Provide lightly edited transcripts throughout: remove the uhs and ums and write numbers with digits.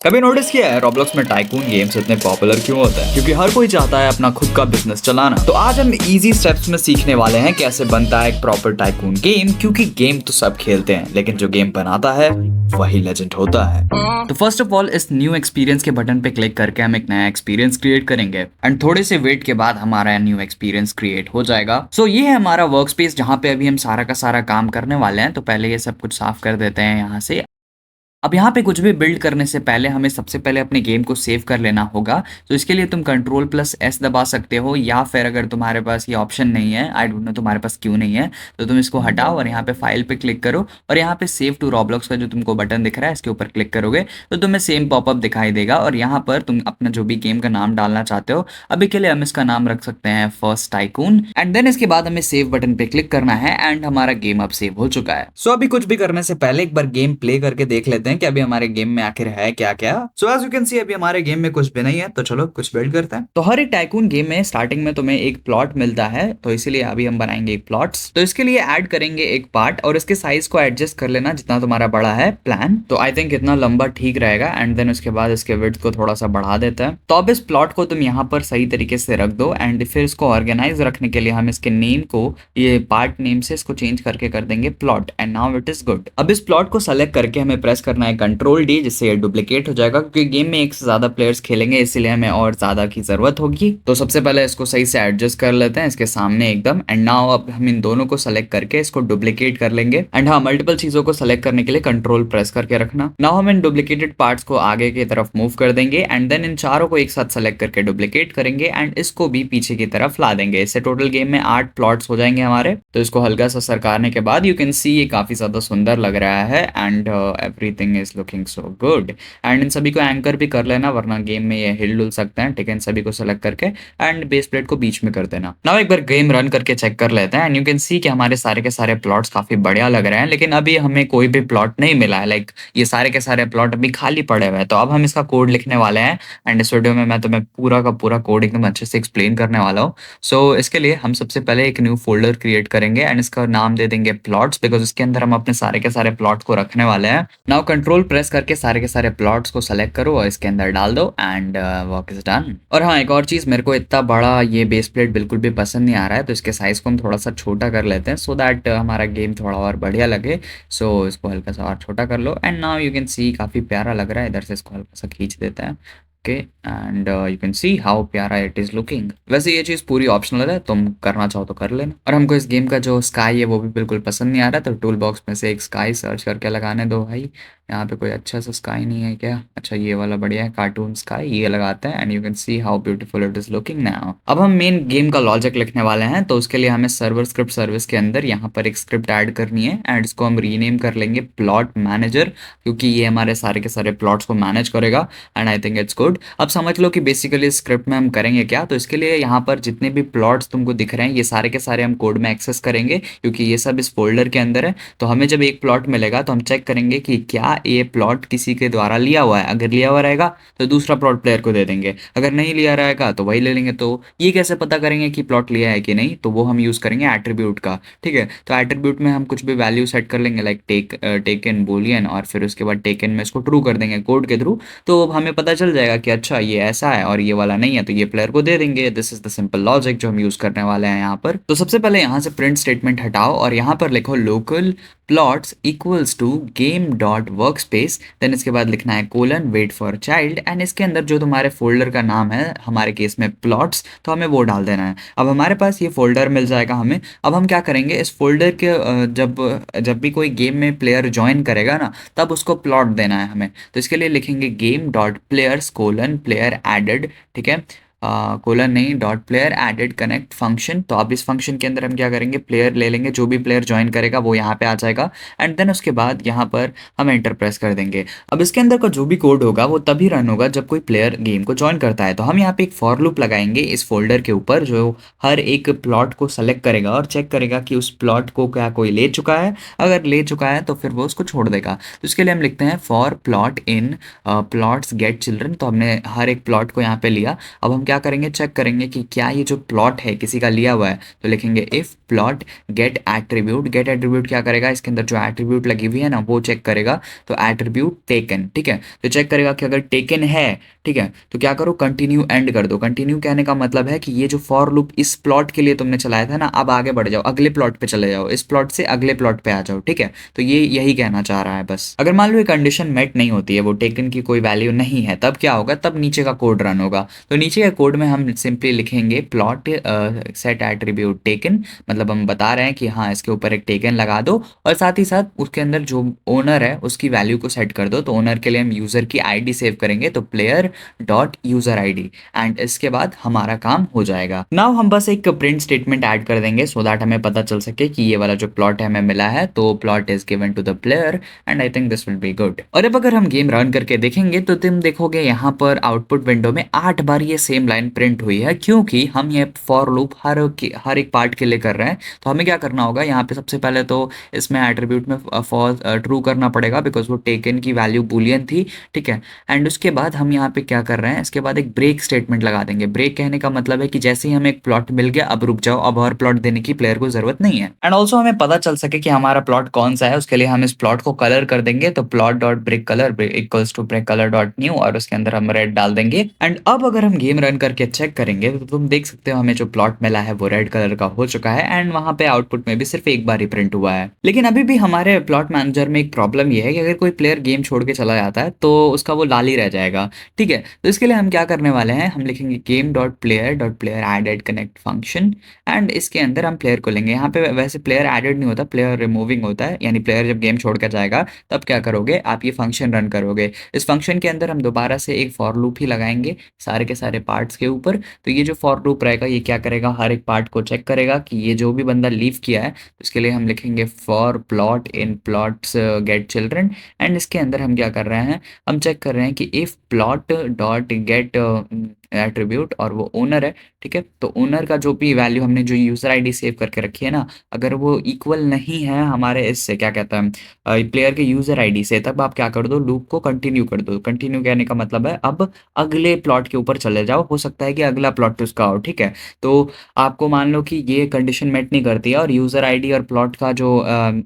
कभी नोटिस किया है रॉब्लॉक्स में टाइकून गेम्स इतने पॉपुलर क्यों होते हैं? क्योंकि हर कोई चाहता है अपना खुद का बिजनेस चलाना। तो आज हम इजी स्टेप्स में सीखने वाले हैं कैसे बनता है एक प्रॉपर टाइकून गेम, क्योंकि गेम तो सब खेलते हैं लेकिन जो गेम बनाता है वही लेजेंड होता है। तो फर्स्ट ऑफ ऑल इस न्यू एक्सपीरियंस के बटन पे क्लिक करके हम एक नया एक्सपीरियंस क्रिएट करेंगे एंड थोड़े से वेट के बाद हमारा न्यू एक्सपीरियंस क्रिएट हो जाएगा। सो ये है हमारा वर्क स्पेस जहाँ पे अभी हम सारा का सारा काम करने वाले हैं। तो पहले ये सब कुछ साफ कर देते हैं यहाँ से। अब यहाँ पे कुछ भी बिल्ड करने से पहले हमें सबसे पहले अपने गेम को सेव कर लेना होगा। तो इसके लिए तुम कंट्रोल प्लस एस दबा सकते हो, या फिर अगर तुम्हारे पास ये ऑप्शन नहीं है, आई डोंट नो तुम्हारे पास क्यों नहीं है, तो तुम इसको हटाओ और यहाँ पे फाइल पे क्लिक करो और यहाँ पे सेव टू रॉब्लॉक्स का जो तुमको बटन दिख रहा है इसके ऊपर क्लिक करोगे तो तुम्हें सेम पॉपअप दिखाई देगा और यहाँ पर तुम अपना जो भी गेम का नाम डालना चाहते हो, अभी के लिए हम इसका नाम रख सकते हैं फर्स्ट टाइकून। एंड देन इसके बाद हमें सेव बटन पे क्लिक करना है एंड हमारा गेम अब सेव हो चुका है। सो अभी कुछ भी करने से पहले एक बार गेम प्ले करके देख लेते हैं कि अभी हमारे गेम में आखिर है क्या क्या। So as you can see अभी हमारे गेम में कुछ भी नहीं है, तो चलो कुछ बिल्ड करते हैं। तो हर एक टाइकून गेम में स्टार्टिंग में तुम्हें एक प्लॉट मिलता है, तो इसीलिए अभी हम बनाएंगे एक प्लॉट्स। तो इसके लिए ऐड करेंगे एक पार्ट और इसके साइज को एडजस्ट कर लेना जितना तुम्हारा बड़ा है प्लान। तो आई थिंक इतना लंबा ठीक रहेगा एंड देन उसके बाद इसके विड्थ को थोड़ा सा बढ़ा देते हैं। तो अब इस प्लॉट को तुम यहाँ पर सही तरीके से रख दो एंड फिर इसको ऑर्गेनाइज रखने के लिए हम इसके नेम को ये पार्ट नेम से इसको चेंज करके कर देंगे plot and now it is good. अब इस प्लॉट को सेलेक्ट करके हमें प्रेस करना है कंट्रोल डी, जिससे ये डुप्लीकेट हो जाएगा क्योंकि गेम में एक से ज्यादा प्लेयर्स खेलेंगे इसीलिए हमें और ज्यादा की जरूरत होगी। तो सबसे पहले इसको सही से एडजस्ट कर लेते हैं इसके सामने एकदम। एंड नाउ अब हम इन दोनों को सेलेक्ट करके इसको डुप्लीकेट कर लेंगे। एंड हाँ, मल्टीपल चीजों को सेलेक्ट करने के लिए कंट्रोल प्रेस करके रखना। नाउ हम इन डुप्लीकेटेड पार्ट्स को आगे की तरफ मूव कर देंगे एंड देन इन चारों को एक साथ सेलेक्ट करके डुप्लीकेट करेंगे एंड इसको भी पीछे की तरफ ला देंगे। इससे टोटल गेम में 8 प्लॉट्स हो जाएंगे हमारे। तो इसको हल्का सा सरकारने के बाद यू कैन सी ये काफी ज्यादा सुंदर लग रहा है and everything is looking so good. And in सभी को एंकर भी कर लेना वरना गेम में ये हिल डुल सकते हैं। ठीक है, इन सभी को सेलेक्ट करके एंड बेस प्लेट को बीच में कर देना। नाउ एक बार गेम रन करके चेक कर लेते हैं एंड यू कैन सी कि हमारे सारे के सारे प्लॉट्स काफी बढ़िया लग रहे हैं, लेकिन अभी हमें कोई भी प्लॉट नहीं मिला है। लाइक ये सारे के सारे प्लॉट अभी खाली पड़े हुए हैं। तो अब हम इसका कोड लिखने वाले हैं एंड इस वीडियो में मैं तुम्हें पूरा का पूरा कोड एकदम अच्छे से एक्सप्लेन करने वाला हूँ। सो इसके लिए हम सबसे पहले एक न्यू फोल्डर क्रिएट करेंगे एंड इसका नाम दे देंगे प्लॉट्स, बिकॉज इसके अंदर हम अपने सारे के सारे प्लॉट्स को रखने वाले हैं। नाउ कंट्रोल प्रेस करके सारे के सारे प्लॉट्स को सेलेक्ट करो और इसके अंदर डाल दो एंड वर्क इज डन। और हाँ, एक और चीज, मेरे को इतना बड़ा ये बेस प्लेट बिल्कुल भी पसंद नहीं आ रहा है, तो इसके साइज को हम थोड़ा सा छोटा कर लेते हैं सो दैट हमारा गेम थोड़ा और बढ़िया लगे। सो इसको हल्का सा और छोटा कर लो and now you can see काफी प्यारा लग रहा है। इधर से इसको हल्का सा खींच देते हैं। Okay, and you can see how प्यारा इट इज लुकिंग। वैसे ये चीज पूरी ऑप्शनल है, तुम करना चाहो तो कर लेना। और हमको इस गेम का जो स्काई है वो भी बिल्कुल पसंद नहीं आ रहा, तो टूल बॉक्स में से एक स्काई सर्च करके लगाने दो भाई। यहाँ पे कोई अच्छा सा स्काई नहीं है क्या? अच्छा, ये वाला बढ़िया है, कार्टून स्काई, ये लगाते हैं and you can see how beautiful it is looking now. अब हम मेन गेम का लॉजिक लिखने वाले हैं, तो उसके लिए हमें सर्वर स्क्रिप्ट सर्विस के अंदर यहाँ पर एक स्क्रिप्ट ऐड करनी है एंड इसको हम रीनेम कर लेंगे प्लॉट मैनेजर, क्योंकि ये हमारे सारे के सारे प्लॉट्स को मैनेज करेगा and I think it's good. अब समझ लो कि बेसिकली स्क्रिप्ट में हम करेंगे क्या। तो इसके लिए यहाँ पर जितने भी प्लॉट्स तुमको दिख रहे हैं ये सारे के सारे हम कोड में एक्सेस करेंगे, क्योंकि ये सब इस फोल्डर के अंदर है। तो हमें जब एक प्लॉट मिलेगा तो हम चेक करेंगे कि क्या ये प्लॉट किसी के द्वारा लिया हुआ है। अगर लिया हुआ रहेगा तो दूसरा प्लॉट प्लेयर को दे देंगे, अगर नहीं लिया रहेगा तो वही ले लेंगे। तो ये कैसे पता करेंगे कि प्लॉट लिया है कि नहीं, तो वो हम यूज करेंगे एट्रीब्यूट का। ठीक है, तो एट्रीब्यूट में हम कुछ भी वैल्यू सेट कर लेंगे लाइक टेकन बूलियन, और फिर उसके बाद टेकन में इसको ट्रू कर देंगे कोड के थ्रू। तो हमें पता चल जाएगा कि अच्छा ये ऐसा है और ये वाला नहीं है, तो ये प्लेयर को दे देंगे। This is the simple logic जो हम यूज करने वाले हैं यहाँ पर। तो सबसे पहले यहाँ से प्रिंट स्टेटमेंट हटाओ और यहाँ पर लिखो local plots equals to game dot workspace. Then इसके बाद लिखना है colon wait for child and इसके अंदर जो तुम्हारे फोल्डर का नाम है, हमारे केस में प्लॉट्स, तो हमें वो डाल देना है। अब हमारे पास ये फोल्डर मिल जाएगा हमें। अब हम क्या करेंगे, इस फोल्डर के जब भी कोई गेम में प्लेयर ज्वाइन करेगा ना, तब उसको प्लॉट देना है हमें। तो इसके लिए लिखेंगे game dot players colon player added. ठीक है, कोलन नहीं, dot player added connect function. तो अब इस फंक्शन के अंदर हम क्या करेंगे, प्लेयर ले लेंगे, जो भी प्लेयर ज्वाइन करेगा वो यहाँ पे आ जाएगा एंड देन उसके बाद यहाँ पर हम एंटर प्रेस कर देंगे। अब इसके अंदर का जो भी कोड होगा वो तभी रन होगा जब कोई प्लेयर गेम को ज्वाइन करता है। तो हम यहाँ पे एक फॉर लूप लगाएंगे इस फोल्डर के ऊपर, जो हर एक प्लॉट को सेलेक्ट करेगा और चेक करेगा कि उस प्लॉट को क्या कोई ले चुका है। अगर ले चुका है तो फिर वो उसको छोड़ देगा। तो इसके लिए हम लिखते हैं for plot in plots gate children. तो हमने हर एक प्लॉट को यहाँ पे लिया। अब हम क्या करेंगे, चेक करेंगे कि क्या ये जो प्लॉट है किसी का लिया हुआ है, तो लिखेंगे if plot get attribute. Get attribute क्या करेगा, इसके अंदर जो एट्रीब्यूट लगी हुई है ना वो चेक करेगा, तो एट्रीब्यूट टेकन, ठीक है, तो चेक करेगा कि अगर टेकन है, ठीक है, तो क्या करो, कंटिन्यू एंड कर दो। कंटिन्यू कहने का मतलब है कि ये जो फॉर लूप इस प्लॉट के लिए तुमने चलाया था ना, अब आगे बढ़ जाओ, अगले प्लॉट पे चले जाओ, इस प्लॉट से अगले प्लॉट पे आ जाओ, ठीक है, तो ये यही कहना चाह रहा है बस। अगर मान लो ये कंडीशन मेट नहीं होती है, वो टेकन की कोई वैल्यू नहीं है, तब क्या होगा, तब नीचे का कोड रन होगा। तो नीचे के कोड में हम सिंपली लिखेंगे प्लॉट सेट एट्रीब्यूट टेकन, मतलब हम बता रहे हैं कि हाँ इसके ऊपर एक टेकन लगा दो, और साथ ही साथ उसके अंदर जो ओनर है उसकी वैल्यू को सेट कर दो। तो ओनर के लिए हम यूजर की आईडी सेव करेंगे, तो player dot user ID, and इसके बाद हमारा काम हो जाएगा। नाउ हम बस एक प्रिंट स्टेटमेंट ऐड कर देंगे सो दैट हमें पता चल सके कि ये वाला जो प्लॉट है हमें मिला है, तो plot is given to the player and I think this will be good. और अब अगर हम गेम रन करके देखेंगे तो तुम देखोगे यहाँ पर आउटपुट विंडो में 8 बार ये सेम लाइन प्रिंट हुई है, क्योंकि हम ये फॉर लूप हर एक पार्ट के लिए कर रहे हैं। तो हमें क्या करना होगा, यहाँ पे सबसे पहले तो इसमें एट्रीब्यूट में फॉल्स ट्रू करना पड़ेगा, बिकॉज वो टेकन की वैल्यू बुलियन थी, ठीक है। एंड उसके बाद हम यहाँ पे क्या कर रहे हैं, इसके बाद एक ब्रेक स्टेटमेंट लगा देंगे। ब्रेक कहने का मतलब है कि जैसे ही हमें एक प्लॉट मिल गया, अब रुक जाओ, अब और प्लॉट देने की प्लेयर को जरूरत नहीं है। एंड ऑल्सो हमें पता चल सके कि हमारा प्लॉट कौन सा है, उसके लिए हम इस प्लॉट को कलर कर देंगे, तो plot dot brick colour equals to brick colour dot new, और उसके अंदर हम रेड डाल देंगे। एंड अब अगर हम गेम रन करके चेक करेंगे तो तुम देख सकते हो हमें जो प्लॉट मिला है वो रेड कलर का हो चुका है, एंड वहां पे आउटपुट में भी सिर्फ एक बार ही प्रिंट हुआ है। लेकिन अभी भी हमारे प्लॉट मैनेजर में एक प्रॉब्लम ये है कि अगर कोई प्लेयर गेम छोड़ के चला जाता है तो उसका वो लाल ही रह जाएगा, ठीक है। तो इसके लिए हम क्या करने वाले हैं, हम लिखेंगे game dot player added connect function, and इसके अंदर हम प्लेयर को लेंगे। यहाँ पे वैसे प्लेयर एडेड नहीं होता, प्लेयर रिमूविंग होता है, यानी प्लेयर जब गेम छोड़ कर जाएगा तब क्या करोगे, आप ये फंक्शन रन करोगे। इस फंक्शन के अंदर हम दोबारा से एक फॉर लूप ही लगाएंगे सारे के सारे पार्ट्स के ऊपर। तो ये जो फॉर लूप रहेगा ये क्या करेगा, हर एक पार्ट को चेक करेगा कि ये जो भी बंदा लीव किया है, तो इसके लिए हम लिखेंगे for plot in plots gate children. And इसके अंदर हम क्या कर रहे हैं, हम चेक कर रहे हैं कि if plot dot gate attribute और वो ओनर है, ठीक है, तो ओनर का जो भी वैल्यू हमने जो यूजर आईडी सेव करके रखी है ना, अगर वो इक्वल नहीं है हमारे इससे क्या कहता है प्लेयर के यूजर आईडी से, तब आप क्या कर दो, लूप को कंटिन्यू कर दो। कंटिन्यू कहने का मतलब है अब अगले प्लॉट के ऊपर चले जाओ, हो सकता है कि अगला प्लॉट उसका हो, ठीक है। तो आपको मान लो कि ये कंडीशन मेट नहीं करती है और यूजर आईडी और प्लॉट का जो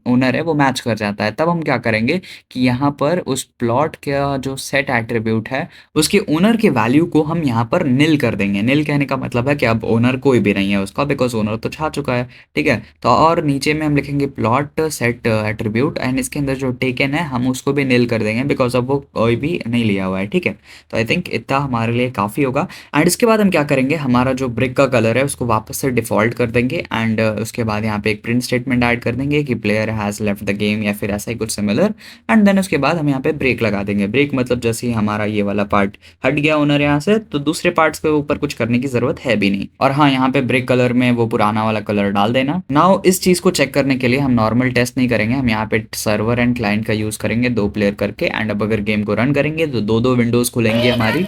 ओनर है वो मैच कर जाता है, तब हम क्या करेंगे कि यहाँ पर उस प्लॉट का जो सेट एट्रीब्यूट है उसके ओनर के वैल्यू को हम यहाँ पर निल कर देंगे। निल कहने का मतलब है कि अब ओनर कोई भी नहीं है उसका, बिकॉज ओनर तो छा चुका है, ठीक है। तो और नीचे में हम लिखेंगे प्लॉट सेट एट्रीब्यूट, एंड इसके अंदर जो टेकन है हम उसको भी निल कर देंगे, बिकॉज अब वो कोई भी नहीं लिया हुआ है, ठीक है। तो आई थिंक इतना हमारे लिए काफ़ी होगा। एंड इसके बाद हम क्या करेंगे, हमारा जो ब्रिक का कलर है उसको वापस से डिफॉल्ट कर देंगे, एंड उसके बाद यहाँ पे एक प्रिंट स्टेटमेंट ऐड कर देंगे कि player has left the game या फिर ऐसा ही कुछ सिमिलर। एंड देन उसके बाद हम यहाँ पे ब्रेक लगा देंगे। ब्रेक मतलब जैसे ही हमारा ये वाला पार्ट हट गया ओनर यहाँ से, तो दूसरे पार्ट्स के ऊपर कुछ करने की जरूरत है भी नहीं। और हाँ, यहाँ पे ब्रेक कलर में वो पुराना वाला कलर डाल देना। नाउ इस चीज को चेक करने के लिए हम नॉर्मल टेस्ट नहीं करेंगे, हम यहाँ पे सर्वर एंड क्लाइंट का यूज करेंगे 2 प्लेयर करके। एंड अब अगर गेम को रन करेंगे तो 2 विंडोज खुलेंगी हमारी।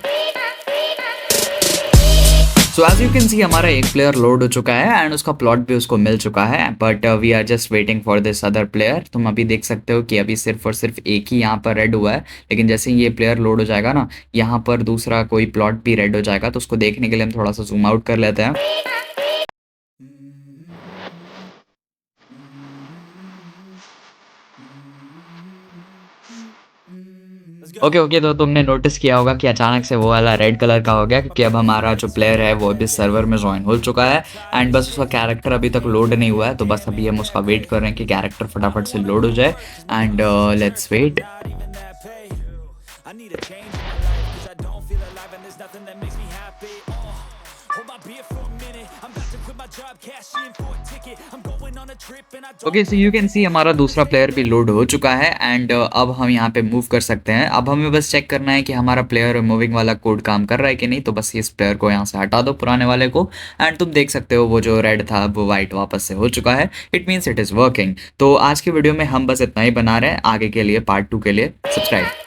So as you can see हमारा एक प्लेयर लोड हो चुका है एंड उसका प्लॉट भी उसको मिल चुका है, but we are just waiting for this other player. तुम अभी देख सकते हो कि अभी सिर्फ और सिर्फ एक ही यहाँ पर रेड हुआ है, लेकिन जैसे ही ये प्लेयर लोड हो जाएगा ना, यहाँ पर दूसरा कोई प्लॉट भी रेड हो जाएगा। तो उसको देखने के लिए हम थोड़ा सा जूम आउट कर लेते हैं। ओके तो तुमने नोटिस किया होगा कि अचानक से वो वाला रेड कलर का हो गया, क्योंकि अब हमारा जो प्लेयर है वो अभी सर्वर में ज्वाइन हो चुका है एंड बस उसका कैरेक्टर अभी तक लोड नहीं हुआ है। तो बस अभी हम उसका वेट कर रहे हैं कि कैरेक्टर फटाफट से लोड हो जाए and let's wait. Okay so you can see हमारा दूसरा प्लेयर भी लोड हो चुका है एंड अब हम यहाँ पे मूव कर सकते हैं। अब हमें बस चेक करना है कि हमारा प्लेयर मूविंग वाला कोड काम कर रहा है कि नहीं। तो बस इस प्लेयर को यहाँ से हटा दो पुराने वाले को एंड तुम देख सकते हो वो जो रेड था वो वाइट वापस से हो चुका है। It means it is working. तो आज की वीडियो में हम बस इतना ही बना रहे हैं। आगे के लिए पार्ट 2 के लिए सब्सक्राइब।